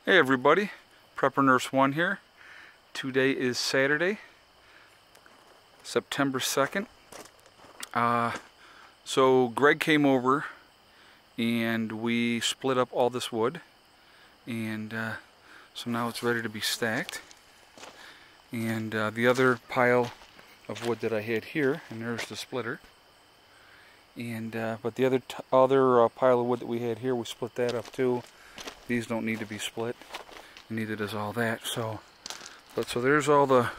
Hey everybody, Prepper Nurse 1 here. Today is Saturday, September 2nd. So Greg came over and we split up all this wood, and so now it's ready to be stacked. And the other pile of wood that I had here, and there's the splitter. And but the other pile of wood that we had here, we split that up too. These don't need to be split, and neither does all that. So there's all the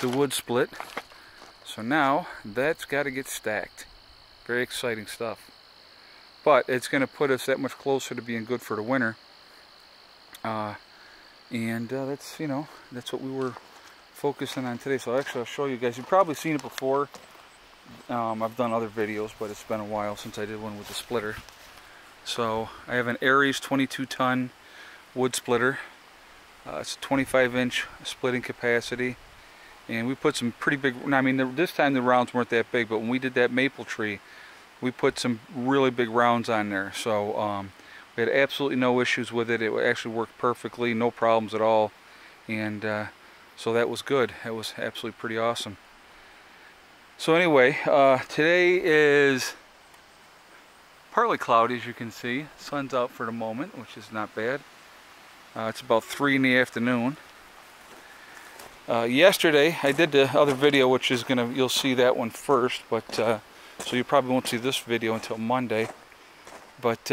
wood split. So now that's got to get stacked. Very exciting stuff. But it's going to put us that much closer to being good for the winter. And that's, you know, that's what we were focusing on today. So actually I'll show you guys. You've probably seen it before. I've done other videos, but it's been a while since I did one with the splitter. So I have an Aries 22-ton wood splitter. It's a 25-inch splitting capacity, and we put some pretty big. I mean, this time the rounds weren't that big, but when we did that maple tree, we put some really big rounds on there. So we had absolutely no issues with it. It actually worked perfectly, no problems at all, and so that was good. That was absolutely pretty awesome. So anyway, today is partly cloudy, as you can see. Sun's out for the moment, which is not bad. It's about 3 in the afternoon. Yesterday I did the other video, which is you'll see that one first, but so you probably won't see this video until Monday. But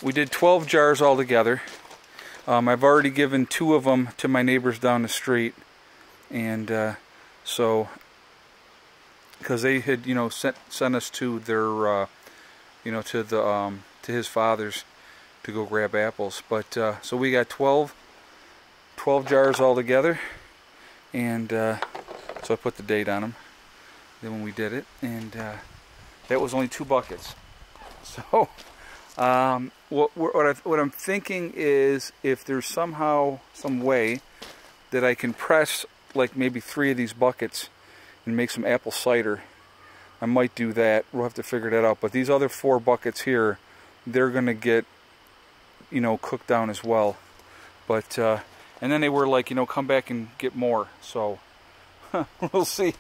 we did 12 jars altogether. I've already given 2 of them to my neighbors down the street, and so because they had, you know, sent us to their you know, to his father's to go grab apples. But so we got 12 jars all together, and so I put the date on them then when we did it, and that was only 2 buckets. So what I'm thinking is, if there's somehow some way that I can press like maybe 3 of these buckets and make some apple cider, I might do that. We'll have to figure that out. But these other 4 buckets here, they're gonna get, you know, cooked down as well. But and then they were like, you know, come back and get more. So we'll see.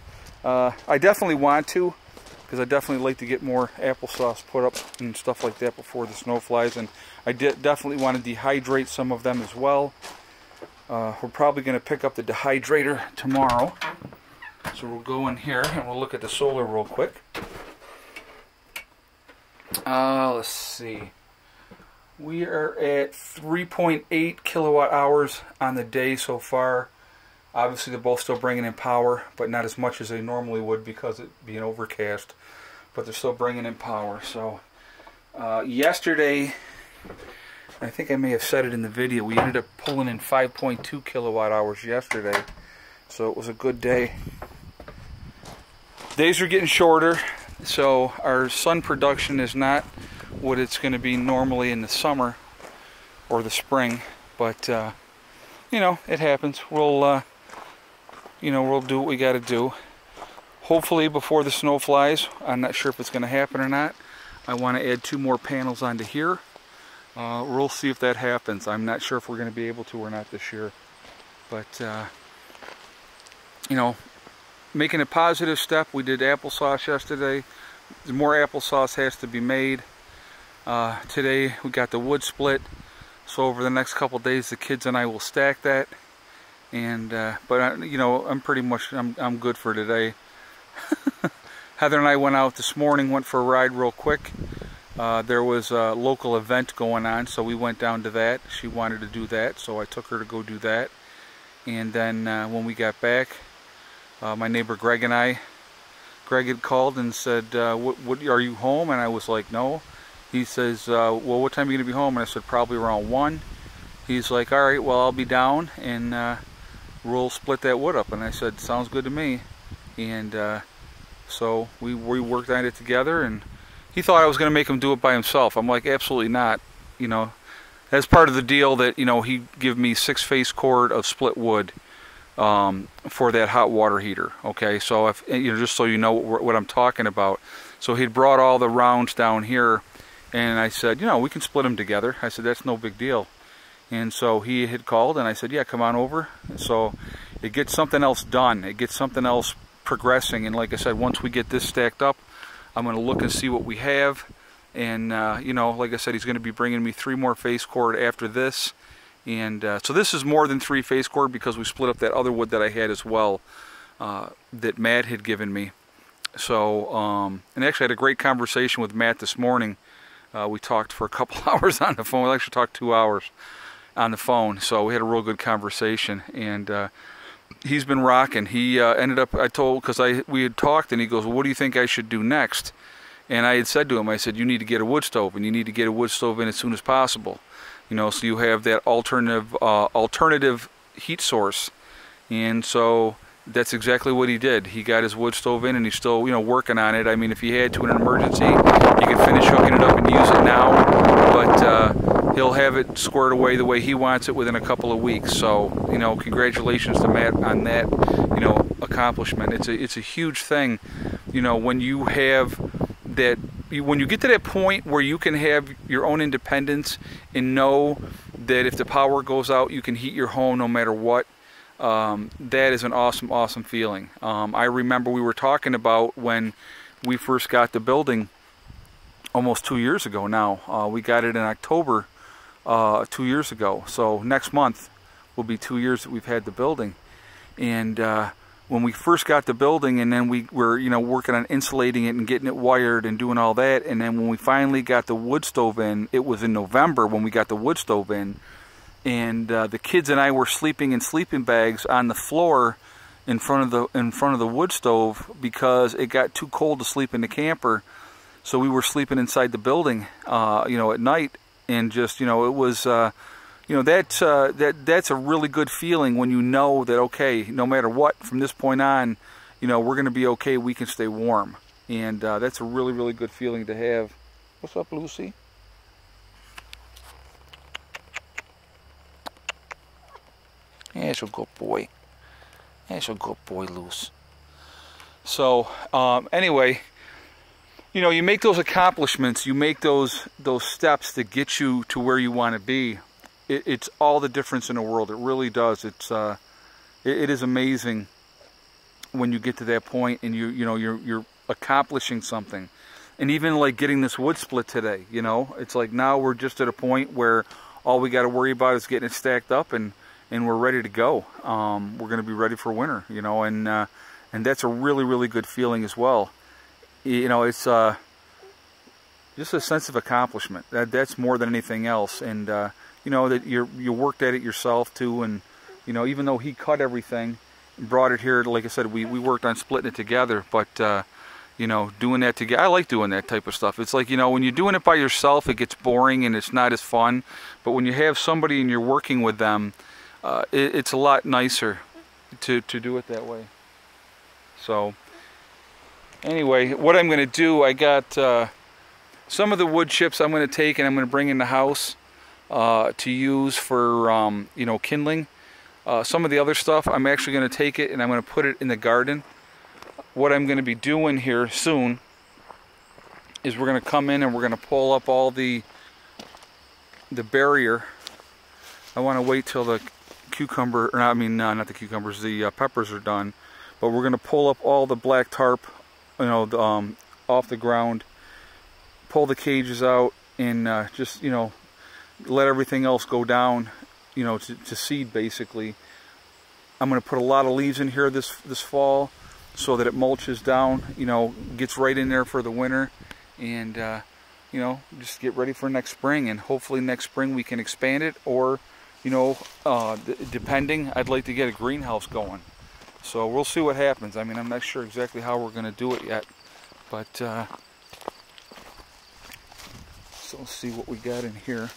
I definitely want to, because I definitely like to get more applesauce put up and stuff like that before the snow flies. And I definitely want to dehydrate some of them as well. We're probably going to pick up the dehydrator tomorrow. So we'll go in here and we'll look at the solar real quick. Let's see. We are at 3.8 kilowatt hours on the day so far. Obviously they're both still bringing in power, but not as much as they normally would because it being overcast. But they're still bringing in power. So yesterday, I think I may have said it in the video, we ended up pulling in 5.2 kilowatt hours yesterday. So it was a good day. Days are getting shorter, so our sun production is not what it's going to be normally in the summer or the spring, but you know, it happens. We'll you know, we'll do what we got to do. Hopefully before the snow flies. I'm not sure if it's going to happen or not. I want to add 2 more panels onto here. We'll see if that happens. I'm not sure if we're going to be able to or not this year, but you know, making a positive step. We did applesauce yesterday. More applesauce has to be made. Today we got the wood split. So over the next couple days, the kids and I will stack that. And but you know, I'm good for today. Heather and I went out this morning. Went for a ride real quick. There was a local event going on, so we went down to that. She wanted to do that, so I took her to go do that. And then when we got back, my neighbor Greg had called and said, what are you home? And I was like, no. He says, well, what time are you going to be home? And I said, probably around 1. He's like, all right, well, I'll be down, and we'll split that wood up. And I said, sounds good to me. And so we worked on it together, and he thought I was going to make him do it by himself. I'm like, absolutely not. You know, that's part of the deal that, you know, he give me 6-face cord of split wood for that hot water heater. Okay, so if you know, just so you know what I'm talking about. So he'd brought all the rounds down here, and I said, you know, we can split them together. I said, that's no big deal. And so he had called, and I said, yeah, come on over. And so it gets something else done. It gets something else progressing. And like I said, once we get this stacked up, I'm going to look and see what we have. And, you know, like I said, he's going to be bringing me 3 more face cord after this. And so this is more than 3 face cord because we split up that other wood that I had as well that Matt had given me. So, and actually I had a great conversation with Matt this morning. We talked for a couple hours on the phone. We actually talked 2 hours on the phone. So we had a real good conversation. And he's been rocking. He ended up, because we had talked, and he goes, well, what do you think I should do next? And I had said to him, I said, you need to get a wood stove, and you need to get a wood stove in as soon as possible. You know, so you have that alternative heat source. And so that's exactly what he did. He got his wood stove in, and he's still, you know, working on it. I mean, if he had to in an emergency, he could finish hooking it up and use it now. But he'll have it squared away the way he wants it within a couple of weeks. So, you know, congratulations to Matt on that, you know, accomplishment. It's a huge thing, you know, when you have that. When you get to that point where you can have your own independence and know that if the power goes out, you can heat your home no matter what, that is an awesome, awesome feeling. I remember we were talking about when we first got the building almost 2 years ago now. We got it in October 2 years ago. So next month will be 2 years that we've had the building. And when we first got the building, and then we were, you know, working on insulating it and getting it wired and doing all that, and then when we finally got the wood stove in, it was in November when we got the wood stove in, and the kids and I were sleeping in sleeping bags on the floor in front of the wood stove because it got too cold to sleep in the camper. So we were sleeping inside the building, you know, at night, and just, you know, it was. You know, that's a really good feeling when you know that, okay, no matter what, from this point on, you know, we're going to be okay, we can stay warm. And that's a really, really good feeling to have. What's up, Lucy? That's a good boy. That's a good boy, Luce. So, anyway, you know, you make those accomplishments, you make those steps that get you to where you want to be. It's all the difference in the world. It really does. It is amazing when you get to that point and you're accomplishing something. And even like getting this wood split today, you know, it's like now we're just at a point where all we got to worry about is getting it stacked up and we're ready to go. We're going to be ready for winter, you know, and that's a really, really good feeling as well. You know, it's just a sense of accomplishment. That's more than anything else. And you know, that you worked at it yourself too, and you know, even though he cut everything and brought it here, like I said, we worked on splitting it together, but you know, doing that together, I like doing that type of stuff. It's like, you know, when you're doing it by yourself, it gets boring and it's not as fun, but when you have somebody and you're working with them, it's a lot nicer to do it that way. So anyway, what I'm going to do, I got some of the wood chips I'm going to take and I'm going to bring in the house to use for you know, kindling. Some of the other stuff, I'm actually going to take it and I'm going to put it in the garden. What I'm going to be doing here soon is we're going to come in and we're going to pull up all the barrier. I want to wait till the cucumber, or I mean, not the cucumbers, the peppers are done. But we're going to pull up all the black tarp, you know, off the ground, pull the cages out, and just, you know, let everything else go down, you know, to seed basically. I'm going to put a lot of leaves in here this fall so that it mulches down, you know, gets right in there for the winter, and you know, just get ready for next spring. And hopefully next spring we can expand it, or you know, depending, I'd like to get a greenhouse going. So we'll see what happens. I mean, I'm not sure exactly how we're going to do it yet, but so let's see what we got in here.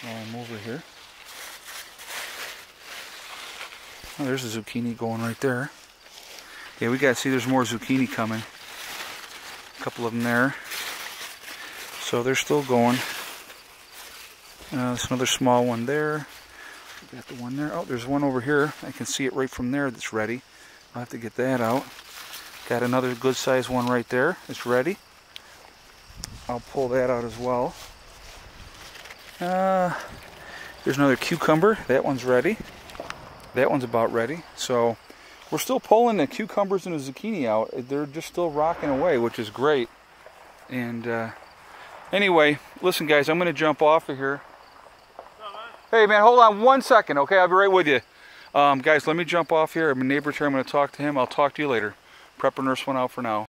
I'm over here. Oh, there's a zucchini going right there. Yeah, we got to see there's more zucchini coming. A couple of them there. So they're still going. There's another small one there. We got the one there. Oh, there's one over here. I can see it right from there that's ready. I'll have to get that out. Got another good sized one right there. It's ready. I'll pull that out as well. Here's another cucumber. That one's ready. That one's about ready. So we're still pulling the cucumbers and the zucchini out. They're just still rocking away, which is great. And anyway, listen guys, I'm going to jump off of here. Hey man, hold on 1 second, okay? I'll be right with you. Guys, let me jump off here. My neighbor's here. I'm going to talk to him. I'll talk to you later. Prepper Nurse 1 out for now.